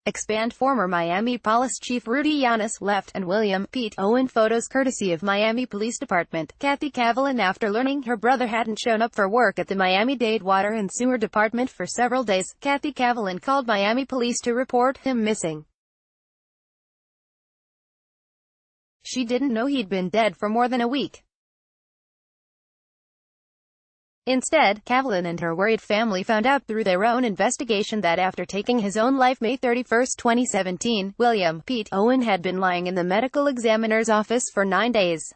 Expand. Former Miami Police Chief Rudy Giannis left, and William Pete Owen photos courtesy of Miami Police Department. Kathy Cavalin, after learning her brother hadn't shown up for work at the Miami-Dade Water and Sewer Department for several days, Kathy Cavalin called Miami police to report him missing. She didn't know he'd been dead for more than a week. Instead, Cavalin and her worried family found out through their own investigation that after taking his own life May 31, 2017, William Pete Owen had been lying in the medical examiner's office for 9 days.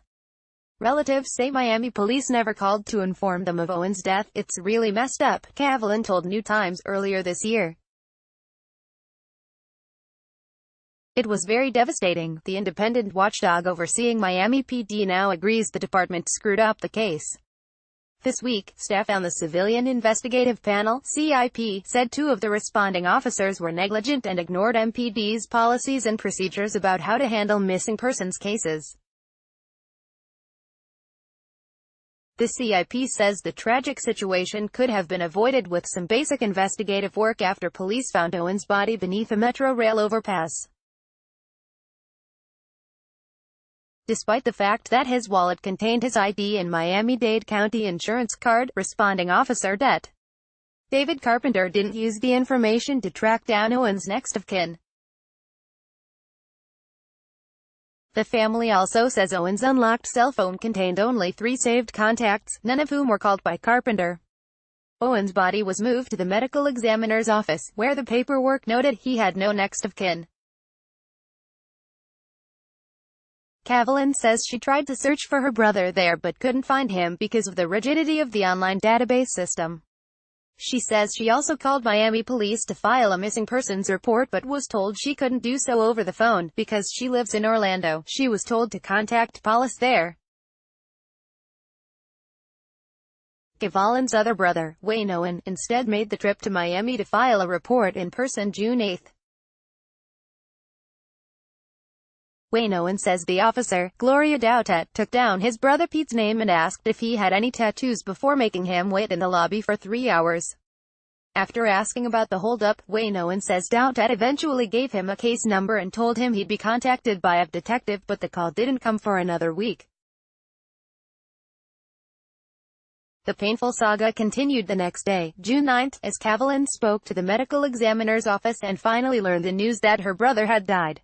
Relatives say Miami police never called to inform them of Owen's death. "It's really messed up," Cavalin told New Times earlier this year. "It was very devastating." The independent watchdog overseeing Miami PD now agrees the department screwed up the case. This week, staff on the Civilian Investigative Panel (CIP) said 2 of the responding officers were negligent and ignored MPD's policies and procedures about how to handle missing persons cases. The CIP says the tragic situation could have been avoided with some basic investigative work after police found Owen's body beneath a Metro rail overpass. Despite the fact that his wallet contained his ID and Miami-Dade County insurance card, responding officer Det. David Carpenter didn't use the information to track down Owen's next of kin. The family also says Owen's unlocked cell phone contained only 3 saved contacts, none of whom were called by Carpenter. Owen's body was moved to the medical examiner's office, where the paperwork noted he had no next of kin. Cavalin says she tried to search for her brother there but couldn't find him because of the rigidity of the online database system. She says she also called Miami police to file a missing persons report but was told she couldn't do so over the phone. Because she lives in Orlando, she was told to contact police there. Cavalin's other brother, Wayne Owen, instead made the trip to Miami to file a report in person June 8. Wayne Owen says the officer, Gloria Doutet, took down his brother Pete's name and asked if he had any tattoos before making him wait in the lobby for 3 hours. After asking about the holdup, Wayne Owen says Doutet eventually gave him a case number and told him he'd be contacted by a detective, but the call didn't come for another week. The painful saga continued the next day, June 9, as Cavalin spoke to the medical examiner's office and finally learned the news that her brother had died.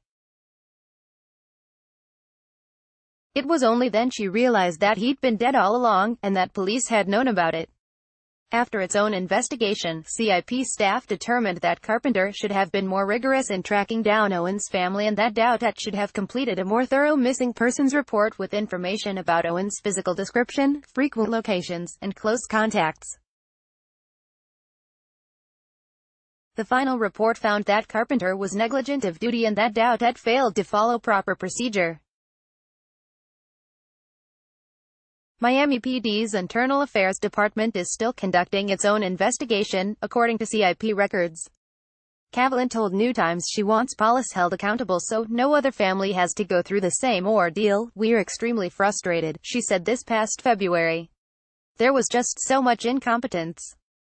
It was only then she realized that he'd been dead all along, and that police had known about it. After its own investigation, CIP staff determined that Carpenter should have been more rigorous in tracking down Owen's family and that Doutet should have completed a more thorough missing persons report with information about Owen's physical description, frequent locations, and close contacts. The final report found that Carpenter was negligent of duty and that Doutet failed to follow proper procedure. Miami PD's Internal Affairs Department is still conducting its own investigation, according to CIP records. Cavalin told New Times she wants police held accountable so no other family has to go through the same ordeal. "We're extremely frustrated," she said this past February. "There was just so much incompetence.